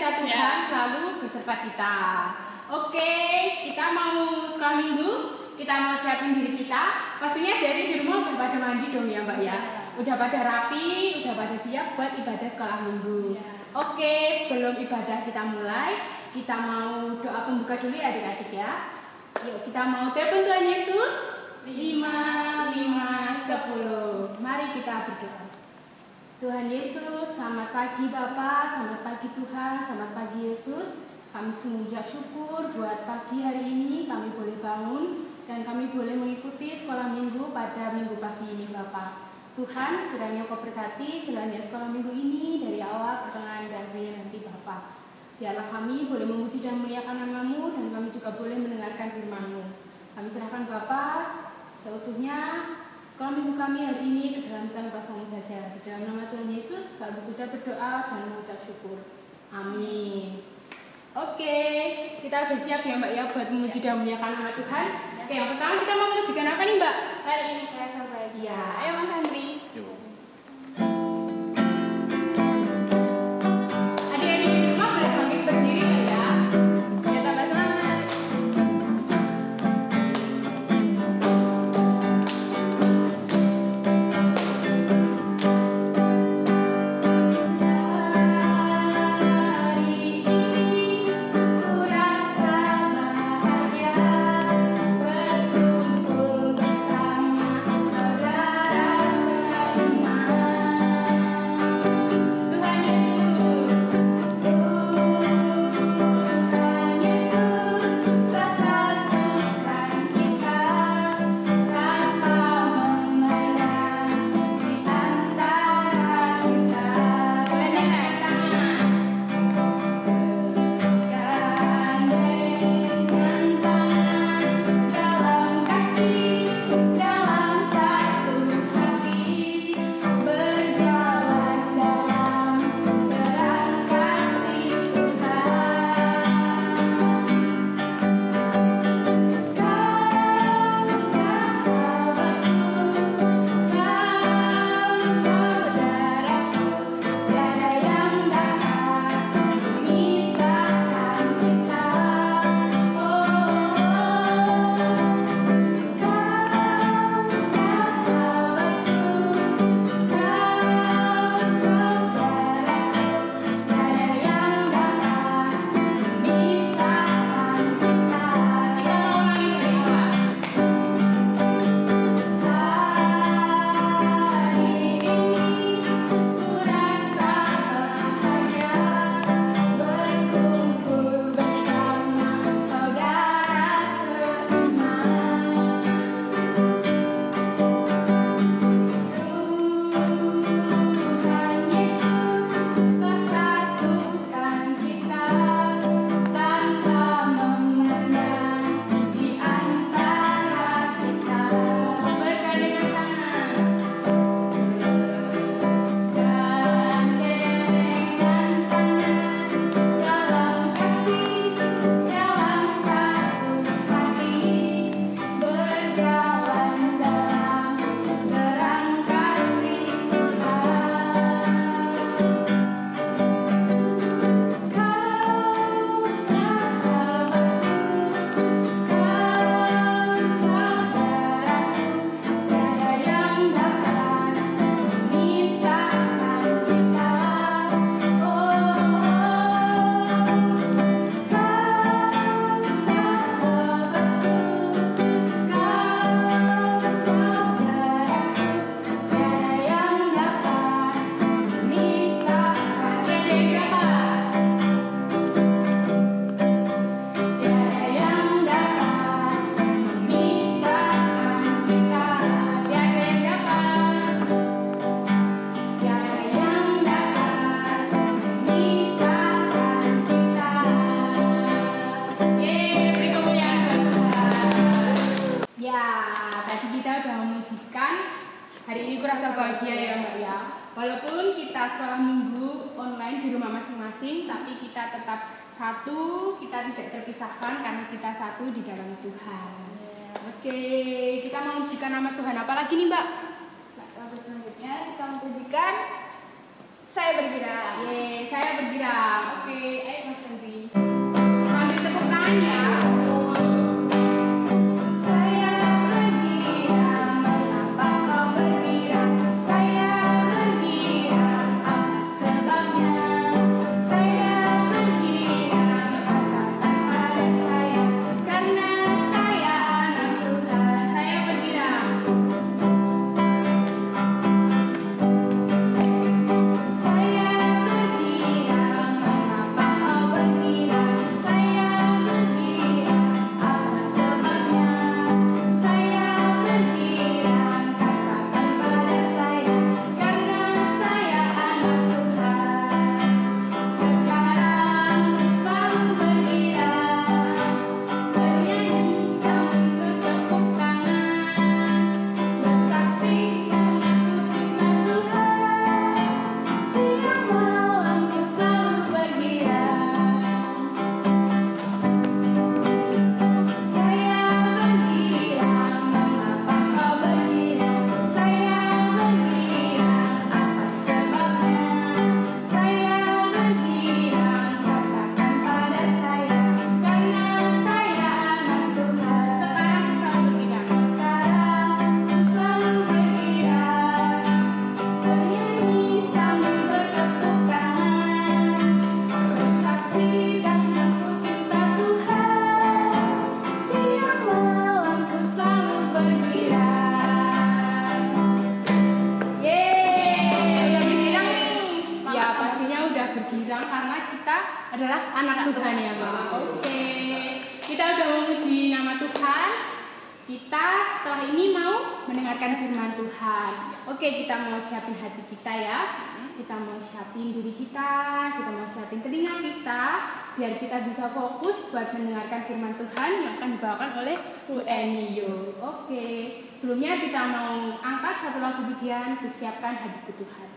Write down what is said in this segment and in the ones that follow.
sukacita Tuhan selalu beserta kita. Oke, kita mau sekolah minggu, kita mau siapin diri kita. Pastinya dari di rumah udah pada mandi dong ya Mbak ya. Udah pada rapi, udah pada siap buat ibadah sekolah minggu. Oke, sebelum ibadah kita mulai, kita mau doa pembuka dulu ya adik-adik ya. Yuk kita mau telepon Tuhan Yesus. 5, 5, 10. Mari kita berdoa. Tuhan Yesus, selamat pagi Bapa, selamat pagi Tuhan, selamat pagi Yesus. Kami mengucap syukur buat pagi hari ini kami boleh bangun dan kami boleh mengikuti sekolah minggu pada minggu pagi ini Bapa. Tuhan, kiranya Kau berkati jalannya sekolah minggu ini dari awal, pertengahan, dan akhir nanti Bapa. Biarlah kami boleh memuji dan memuliakan nama-Mu dan kami juga boleh mendengarkan firman-Mu. Kami serahkan Bapa seutuhnya sekolah minggu kami hari ini ke dalam tangan kuasa-Mu saja. Di dalam nama Tuhan Yesus kami sudah berdoa dan mengucap syukur. Amin. Oke, kita udah siap ya Mbak ya buat memuji dan memuliakan nama Tuhan. Oke, yang pertama kita mau memujikan apa nih Mbak? Hari ini saya sampai. Ya, ayo Mas Andri. Adik-adik di rumah boleh bangkit berdiri ya. Biar tambah semangat. Bahagia ya Mbak ya. Walaupun kita sekolah minggu online di rumah masing-masing, tapi kita tetap satu, kita tidak terpisahkan karena kita satu di dalam Tuhan. Oke, kita mau pujikan nama Tuhan. Apa lagi nih Mbak? Lagu selanjutnya kita mau pujikan Saya bergerak. Ye, saya bergerak. Oke, ayo Mas Andri. Sambil tepuk tangan ya. Adalah anak Tuhan ya Mas. Oke, kita udah memuji nama Tuhan. Kita setelah ini mau mendengarkan firman Tuhan. Oke, kita mau siapin hati kita ya. Kita mau siapin diri kita mau siapin telinga kita, biar kita bisa fokus buat mendengarkan firman Tuhan yang akan dibawakan oleh Bu Enio. Oke, sebelumnya kita mau angkat satu lagu pujian, Kusiapkan Hatiku Tuhan.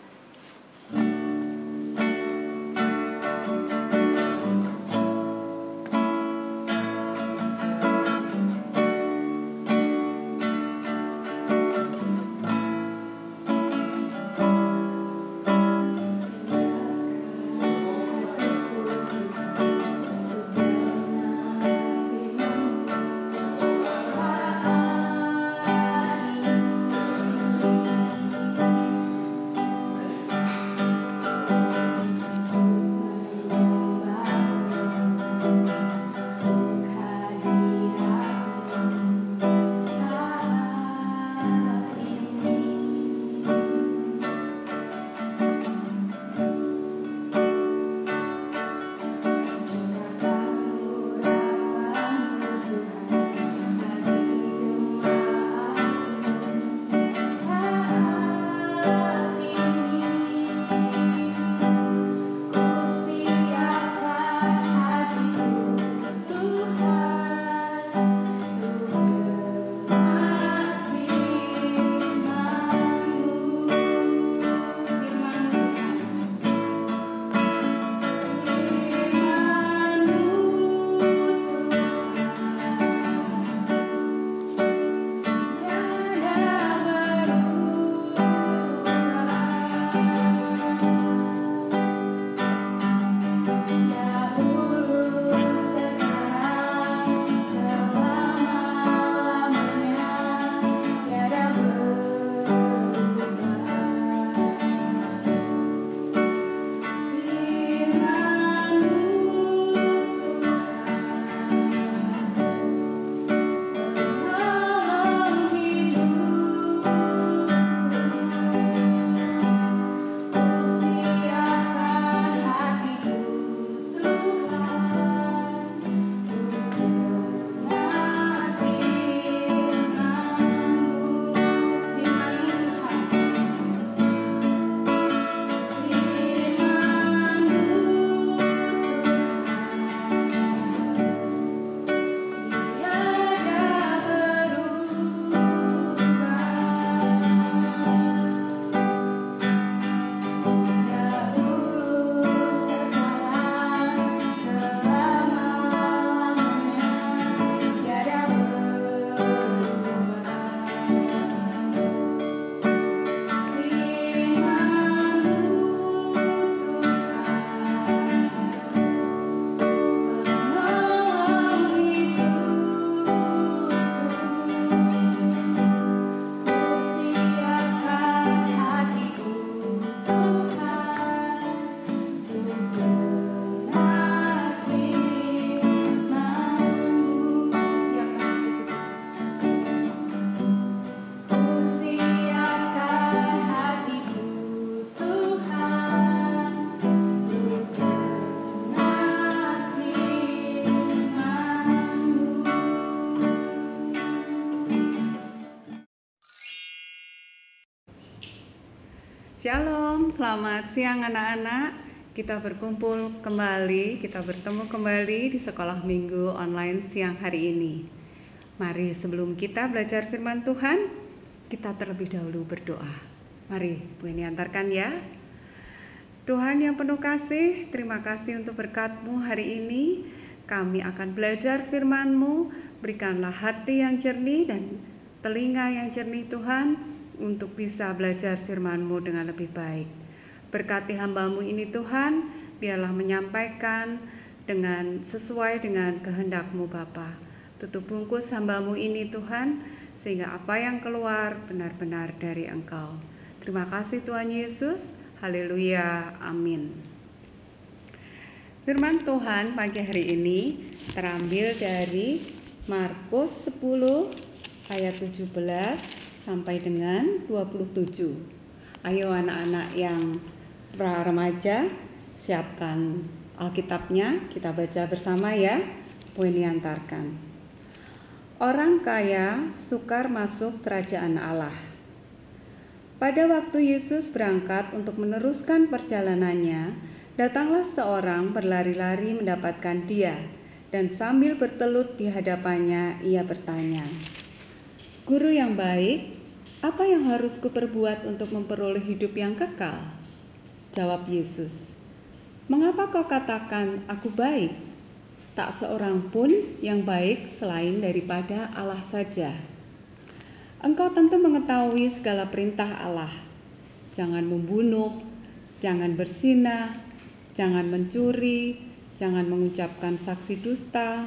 Shalom, selamat siang anak-anak. Kita berkumpul kembali, kita bertemu kembali di sekolah minggu online siang hari ini. Mari sebelum kita belajar firman Tuhan, kita terlebih dahulu berdoa. Mari Bu Eni antarkan ya. Tuhan yang penuh kasih, terima kasih untuk berkat-Mu hari ini. Kami akan belajar firman-Mu, berikanlah hati yang jernih dan telinga yang jernih Tuhan, untuk bisa belajar firman-Mu dengan lebih baik. Berkati hamba-Mu ini Tuhan, biarlah menyampaikan dengan sesuai dengan kehendak-Mu Bapa. Tutup bungkus hamba-Mu ini Tuhan, sehingga apa yang keluar benar-benar dari Engkau. Terima kasih Tuhan Yesus, haleluya, amin. Firman Tuhan pagi hari ini terambil dari Markus 10 ayat 17 sampai dengan 27. Ayo anak-anak yang remaja, siapkan Alkitabnya, kita baca bersama ya. Bu Eni antarkan. Orang kaya sukar masuk kerajaan Allah. Pada waktu Yesus berangkat untuk meneruskan perjalanannya, datanglah seorang berlari-lari mendapatkan dia, dan sambil bertelut di hadapannya ia bertanya, "Guru yang baik, apa yang harus kuperbuat untuk memperoleh hidup yang kekal?" Jawab Yesus, "Mengapa kau katakan aku baik? Tak seorang pun yang baik selain daripada Allah saja. Engkau tentu mengetahui segala perintah Allah. Jangan membunuh, jangan berzinah, jangan mencuri, jangan mengucapkan saksi dusta,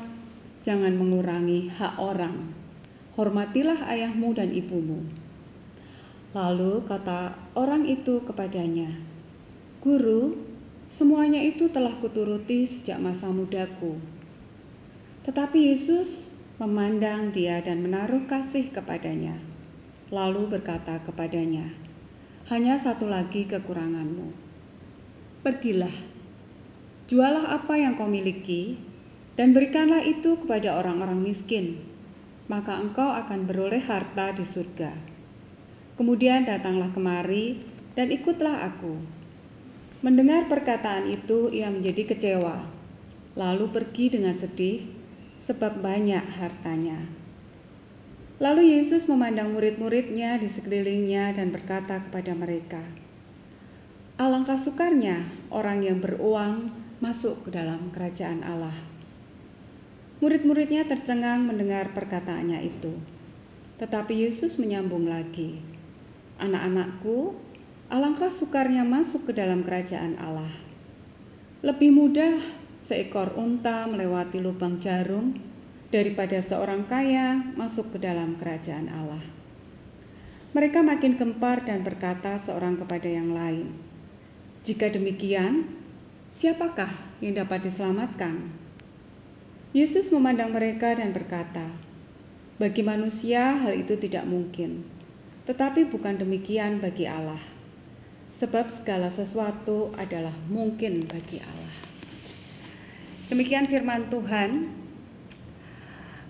jangan mengurangi hak orang. Hormatilah ayahmu dan ibumu." Lalu kata orang itu kepadanya, "Guru, semuanya itu telah kuturuti sejak masa mudaku." Tetapi Yesus memandang dia dan menaruh kasih kepadanya, lalu berkata kepadanya, "Hanya satu lagi kekuranganmu. Pergilah, jualah apa yang kau miliki, dan berikanlah itu kepada orang-orang miskin, maka engkau akan beroleh harta di surga. Kemudian datanglah kemari dan ikutlah aku." Mendengar perkataan itu ia menjadi kecewa, lalu pergi dengan sedih sebab banyak hartanya. Lalu Yesus memandang murid-muridnya di sekelilingnya dan berkata kepada mereka, "Alangkah sukarnya orang yang beruang masuk ke dalam kerajaan Allah." Murid-muridnya tercengang mendengar perkataannya itu. Tetapi Yesus menyambung lagi, "Anak-anakku, alangkah sukarnya masuk ke dalam kerajaan Allah. Lebih mudah seekor unta melewati lubang jarum daripada seorang kaya masuk ke dalam kerajaan Allah." Mereka makin gempar dan berkata seorang kepada yang lain, "Jika demikian, siapakah yang dapat diselamatkan?" Yesus memandang mereka dan berkata, "Bagi manusia hal itu tidak mungkin, tetapi bukan demikian bagi Allah. Sebab segala sesuatu adalah mungkin bagi Allah." Demikian firman Tuhan.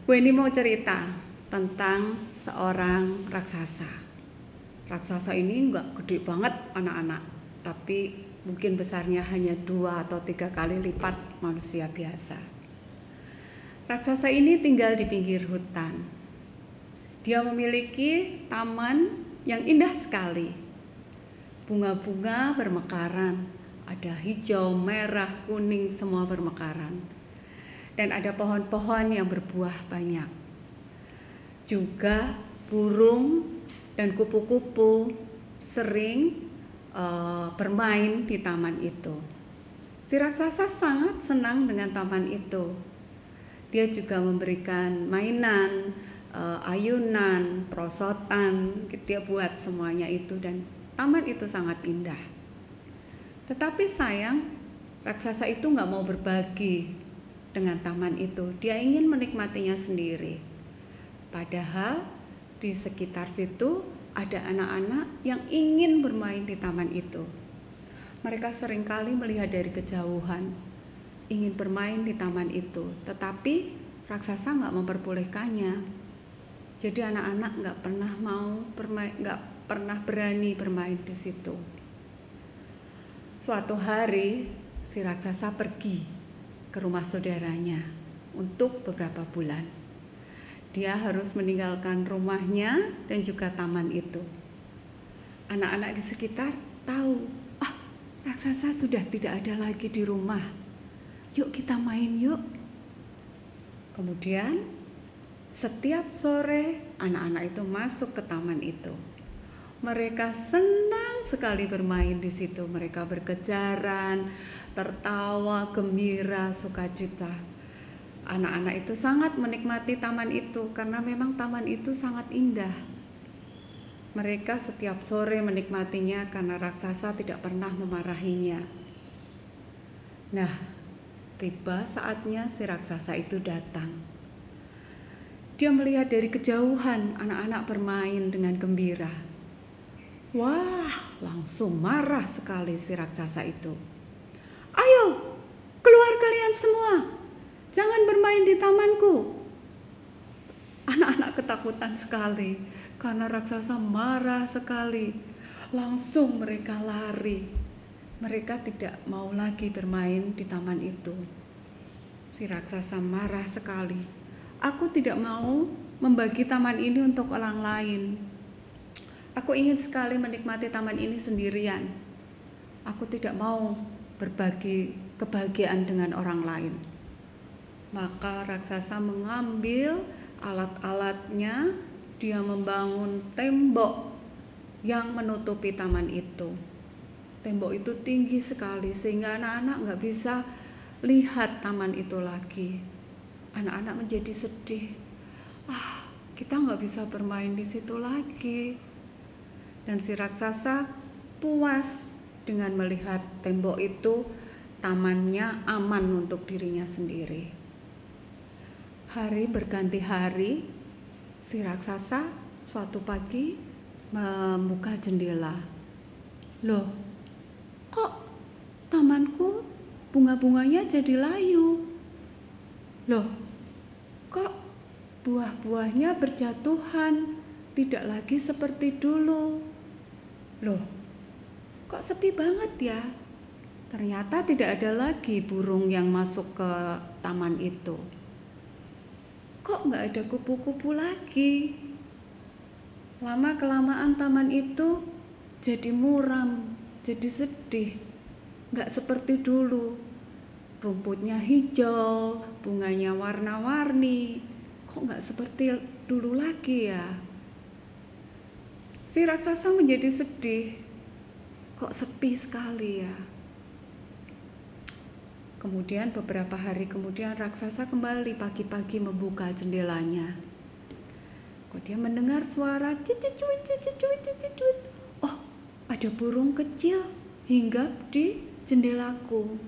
Bu Eni mau cerita tentang seorang raksasa. Raksasa ini enggak gede banget anak-anak, tapi mungkin besarnya hanya 2 atau 3 kali lipat manusia biasa. Raksasa ini tinggal di pinggir hutan. Dia memiliki taman yang indah sekali. Bunga-bunga bermekaran, ada hijau, merah, kuning, semua bermekaran. Dan ada pohon-pohon yang berbuah banyak. Juga burung dan kupu-kupu sering bermain di taman itu. Si raksasa sangat senang dengan taman itu. Dia juga memberikan mainan, ayunan, perosotan, dia buat semuanya itu, dan taman itu sangat indah. Tetapi sayang, raksasa itu nggak mau berbagi dengan taman itu. Dia ingin menikmatinya sendiri. Padahal di sekitar situ ada anak-anak yang ingin bermain di taman itu. Mereka seringkali melihat dari kejauhan, ingin bermain di taman itu, tetapi raksasa nggak memperbolehkannya. Jadi anak-anak nggak pernah berani bermain di situ. Suatu hari si raksasa pergi ke rumah saudaranya untuk beberapa bulan. Dia harus meninggalkan rumahnya dan juga taman itu. Anak-anak di sekitar tahu, raksasa sudah tidak ada lagi di rumah. Yuk kita main yuk. Kemudian setiap sore anak-anak itu masuk ke taman itu. Mereka senang sekali bermain di situ. Mereka berkejaran, tertawa, gembira, sukacita. Anak-anak itu sangat menikmati taman itu karena memang taman itu sangat indah. Mereka setiap sore menikmatinya karena raksasa tidak pernah memarahinya. Nah, tiba saatnya si raksasa itu datang. Dia melihat dari kejauhan anak-anak bermain dengan gembira. Wah, langsung marah sekali si raksasa itu. Ayo, keluar kalian semua. Jangan bermain di tamanku. Anak-anak ketakutan sekali karena raksasa marah sekali. Langsung mereka lari. Mereka tidak mau lagi bermain di taman itu. Si raksasa marah sekali. Aku tidak mau membagi taman ini untuk orang lain. Aku ingin sekali menikmati taman ini sendirian. Aku tidak mau berbagi kebahagiaan dengan orang lain. Maka raksasa mengambil alat-alatnya. Dia membangun tembok yang menutupi taman itu. Tembok itu tinggi sekali sehingga anak-anak nggak bisa lihat taman itu lagi. Anak-anak menjadi sedih. Kita nggak bisa bermain di situ lagi. Dan si raksasa puas dengan melihat tembok itu, tamannya aman untuk dirinya sendiri. Hari berganti hari, si raksasa suatu pagi membuka jendela. Loh, kok tamanku bunga-bunganya jadi layu? Loh, kok buah-buahnya berjatuhan, tidak lagi seperti dulu? Loh, kok sepi banget ya? Ternyata tidak ada lagi burung yang masuk ke taman itu. Kok nggak ada kupu-kupu lagi? Lama-kelamaan taman itu jadi muram, jadi sedih. Nggak seperti dulu. Rumputnya hijau, bunganya warna-warni. Kok nggak seperti dulu lagi ya? Si raksasa menjadi sedih. Kok sepi sekali ya? Kemudian beberapa hari kemudian raksasa kembali pagi-pagi membuka jendelanya. Kok dia mendengar suara cicit-cuit, cicit-cuit, cicit-cuit. Oh, ada burung kecil hinggap di jendelaku.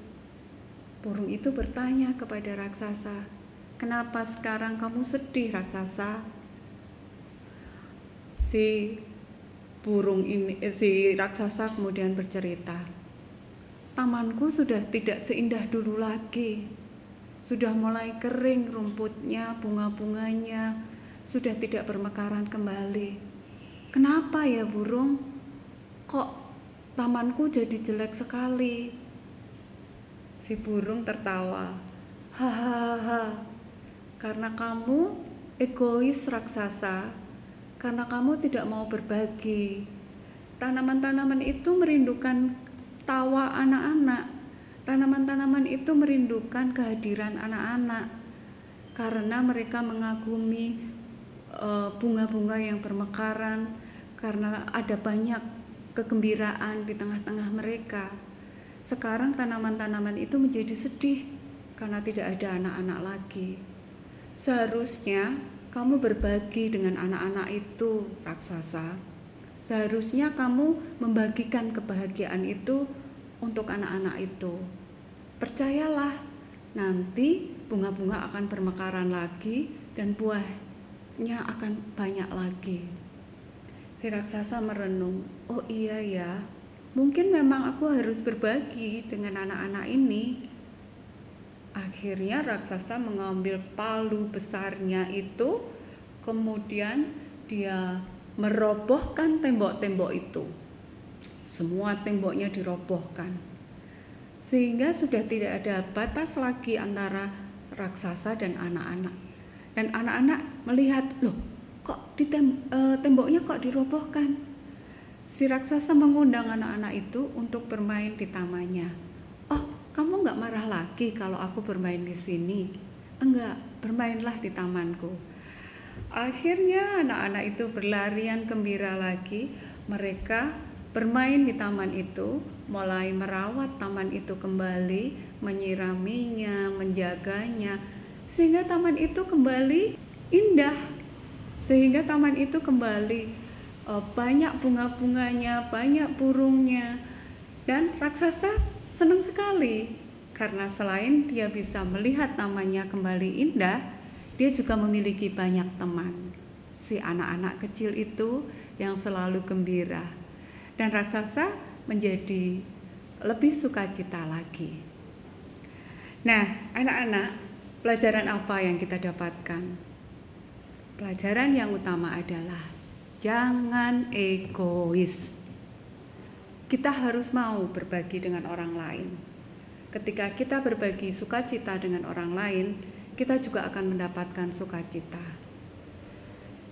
Burung itu bertanya kepada raksasa, "Kenapa sekarang kamu sedih, raksasa?" Si raksasa kemudian bercerita, "Tamanku sudah tidak seindah dulu lagi. Sudah mulai kering rumputnya, bunga-bunganya, sudah tidak bermekaran kembali. Kenapa ya burung? Kok tamanku jadi jelek sekali?" Si burung tertawa, "Hahaha, karena kamu egois, raksasa. Karena kamu tidak mau berbagi. Tanaman-tanaman itu merindukan tawa anak-anak. Tanaman-tanaman itu merindukan kehadiran anak-anak. Karena mereka mengagumi bunga-bunga yang bermekaran. Karena ada banyak kegembiraan di tengah-tengah mereka. Sekarang tanaman-tanaman itu menjadi sedih karena tidak ada anak-anak lagi. Seharusnya kamu berbagi dengan anak-anak itu, raksasa. Seharusnya kamu membagikan kebahagiaan itu untuk anak-anak itu. Percayalah, nanti bunga-bunga akan bermekaran lagi dan buahnya akan banyak lagi." Si raksasa merenung, "Oh iya ya, mungkin memang aku harus berbagi dengan anak-anak ini." Akhirnya raksasa mengambil palu besarnya itu, kemudian dia merobohkan tembok-tembok itu. Semua temboknya dirobohkan. sehingga sudah tidak ada batas lagi antara raksasa dan anak-anak. Dan anak-anak melihat, loh kok temboknya kok dirobohkan. Si raksasa mengundang anak-anak itu untuk bermain di tamannya. Oh, kamu nggak marah lagi kalau aku bermain di sini? Enggak, bermainlah di tamanku. Akhirnya anak-anak itu berlarian gembira lagi. Mereka bermain di taman itu, mulai merawat taman itu kembali, menyiraminya, menjaganya, sehingga taman itu kembali indah, sehingga taman itu kembali banyak bunga-bunganya, banyak burungnya. Dan raksasa senang sekali, karena selain dia bisa melihat tamannya kembali indah, dia juga memiliki banyak teman. Si anak-anak kecil itu yang selalu gembira. Dan raksasa menjadi lebih sukacita lagi. Nah, anak-anak, pelajaran apa yang kita dapatkan? Pelajaran yang utama adalah jangan egois. Kita harus mau berbagi dengan orang lain. Ketika kita berbagi sukacita dengan orang lain, kita juga akan mendapatkan sukacita.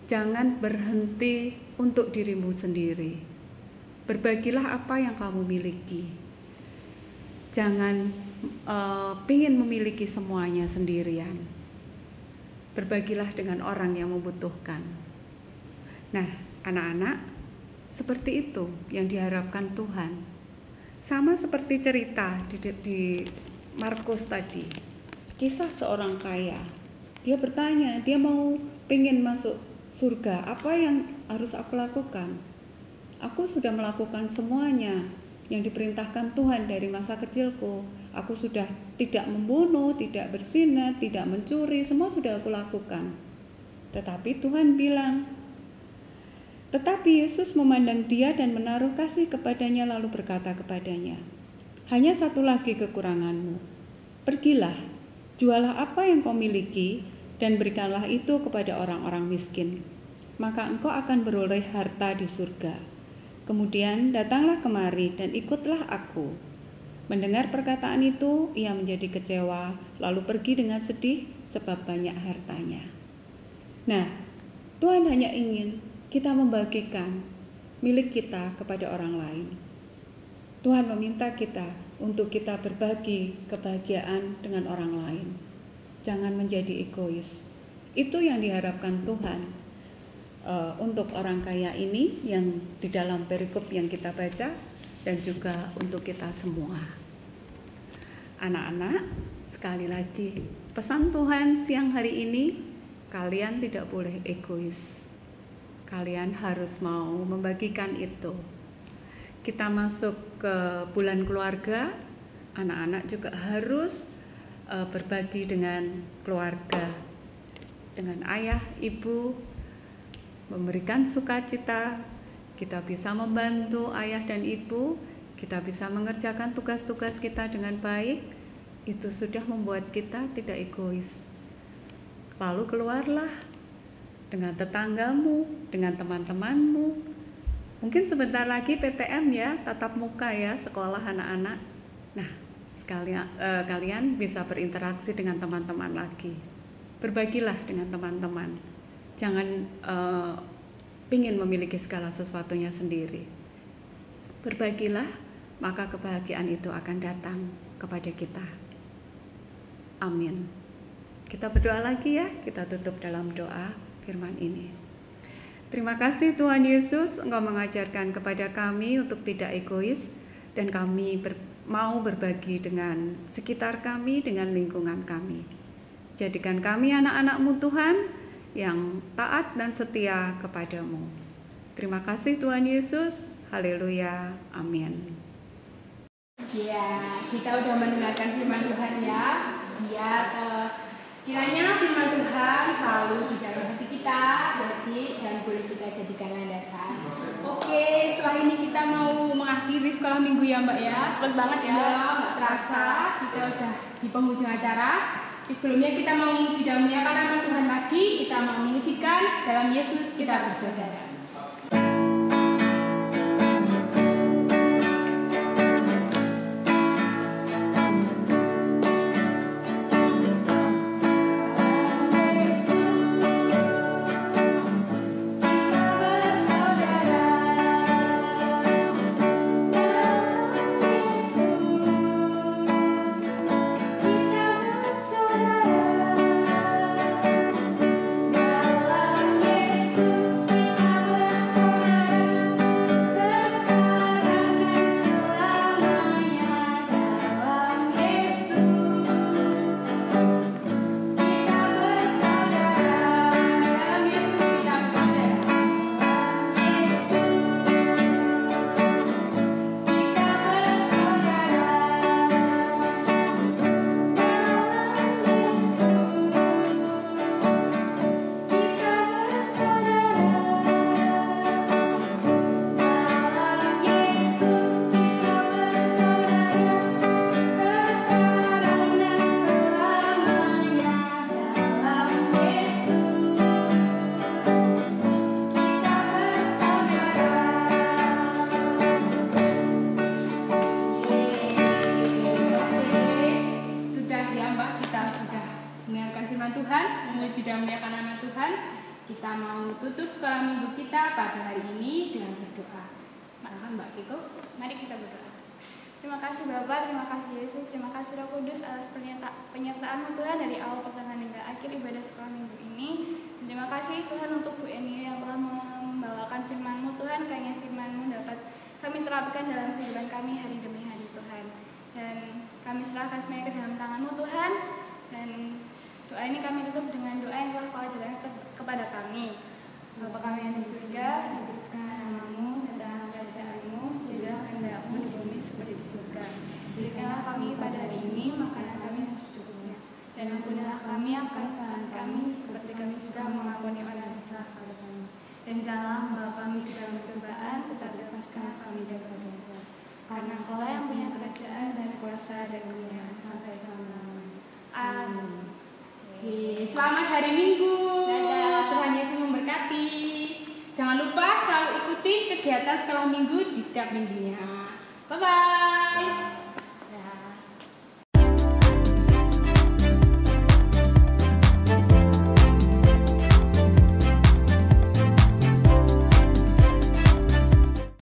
Jangan berhenti untuk dirimu sendiri. Berbagilah apa yang kamu miliki. Jangan pingin memiliki semuanya sendirian. Berbagilah dengan orang yang membutuhkan. Nah, anak-anak, seperti itu yang diharapkan Tuhan. Sama seperti cerita di Markus tadi. Kisah seorang kaya. Dia bertanya, dia mau pingin masuk surga. Apa yang harus aku lakukan? Aku sudah melakukan semuanya yang diperintahkan Tuhan dari masa kecilku. Aku sudah tidak membunuh, tidak berzina, tidak mencuri, semua sudah aku lakukan. Tetapi Tuhan bilang, tetapi Yesus memandang dia dan menaruh kasih kepadanya lalu berkata kepadanya, hanya satu lagi kekuranganmu. Pergilah, jualah apa yang kau miliki dan berikanlah itu kepada orang-orang miskin. Maka engkau akan beroleh harta di surga. Kemudian datanglah kemari dan ikutlah aku. Mendengar perkataan itu, ia menjadi kecewa, lalu pergi dengan sedih sebab banyak hartanya. Nah, Tuhan hanya ingin kita membagikan milik kita kepada orang lain. Tuhan meminta kita untuk kita berbagi kebahagiaan dengan orang lain. Jangan menjadi egois. Itu yang diharapkan Tuhan untuk orang kaya ini yang di dalam perikop yang kita baca, dan juga untuk kita semua. Anak-anak, sekali lagi pesan Tuhan siang hari ini, kalian tidak boleh egois. Kalian harus mau membagikan itu. Kita masuk ke bulan keluarga, anak-anak juga harus berbagi dengan keluarga, dengan ayah, ibu, memberikan sukacita. Kita bisa membantu ayah dan ibu, kita bisa mengerjakan tugas-tugas kita dengan baik. Itu sudah membuat kita tidak egois. Lalu keluarlah dengan tetanggamu, dengan teman-temanmu. Mungkin sebentar lagi PTM ya, tatap muka ya, sekolah anak-anak. Nah, kalian bisa berinteraksi dengan teman-teman lagi. Berbagilah dengan teman-teman. Jangan pingin memiliki segala sesuatunya sendiri. Berbagilah, maka kebahagiaan itu akan datang kepada kita. Amin. Kita berdoa lagi ya, kita tutup dalam doa firman ini. Terima kasih Tuhan Yesus, Engkau mengajarkan kepada kami untuk tidak egois, dan kami mau berbagi dengan sekitar kami, dengan lingkungan kami. Jadikan kami anak-anak-Mu Tuhan, yang taat dan setia kepadamu. Terima kasih Tuhan Yesus. Haleluya. Amin. Ya, kita udah mendengarkan firman Tuhan ya. Biar kiranya firman Tuhan selalu di dalam hati kita, dan boleh kita jadikan landasan. Oke, setelah ini kita mau mengakhiri sekolah minggu ya Mbak ya. Cepet banget ya, nggak terasa kita udah di penghujung acara. Sebelumnya kita mau menguji dan menyapa nama Tuhan lagi. Kita mau mengujikan dalam Yesus kita bersaudara. firman Tuhan, memuji dan memuliakan nama Tuhan. Kita mau tutup sekolah minggu kita pada hari ini dengan berdoa. Silakan Mbak Kiko. Mari kita berdoa. Terima kasih Bapak, terima kasih Yesus, terima kasih Roh Kudus atas penyertaan-Mu Tuhan dari awal pertengahan hingga akhir ibadah sekolah minggu ini. Dan terima kasih Tuhan untuk Bu Eni yang telah membawakan firman-Mu Tuhan, kiranya firman-Mu dapat kami terapkan dalam kehidupan kami hari demi hari Tuhan. Dan kami serahkan semuanya ke dalam tangan-Mu Tuhan. Dan doa ini kami tutup dengan doa yang telah Kau ajarkan kepada kami. Bapa kami yang di surga, dikuduskanlah nama-Mu, datanglah kerajaan-Mu, jadilah kehendak-Mu di bumi seperti di surga. Berikanlah kami pada hari ini makanan kami yang secukupnya, dan ampunilah kami akan kesalahan kami, seperti kami juga mengampuni orang yang bersalah kepada kami. Dan janganlah membawa kami ke dalam pencobaan, tetapi lepaskanlah kami dari yang jahat. Karena Kaulah yang punya kerajaan dan kuasa dan kemuliaan sampai selama-lamanya. Amin. Selamat hari Minggu. Tuhan Yesus memberkati. Jangan lupa selalu ikuti kegiatan sekolah minggu di setiap minggunya. Bye-bye.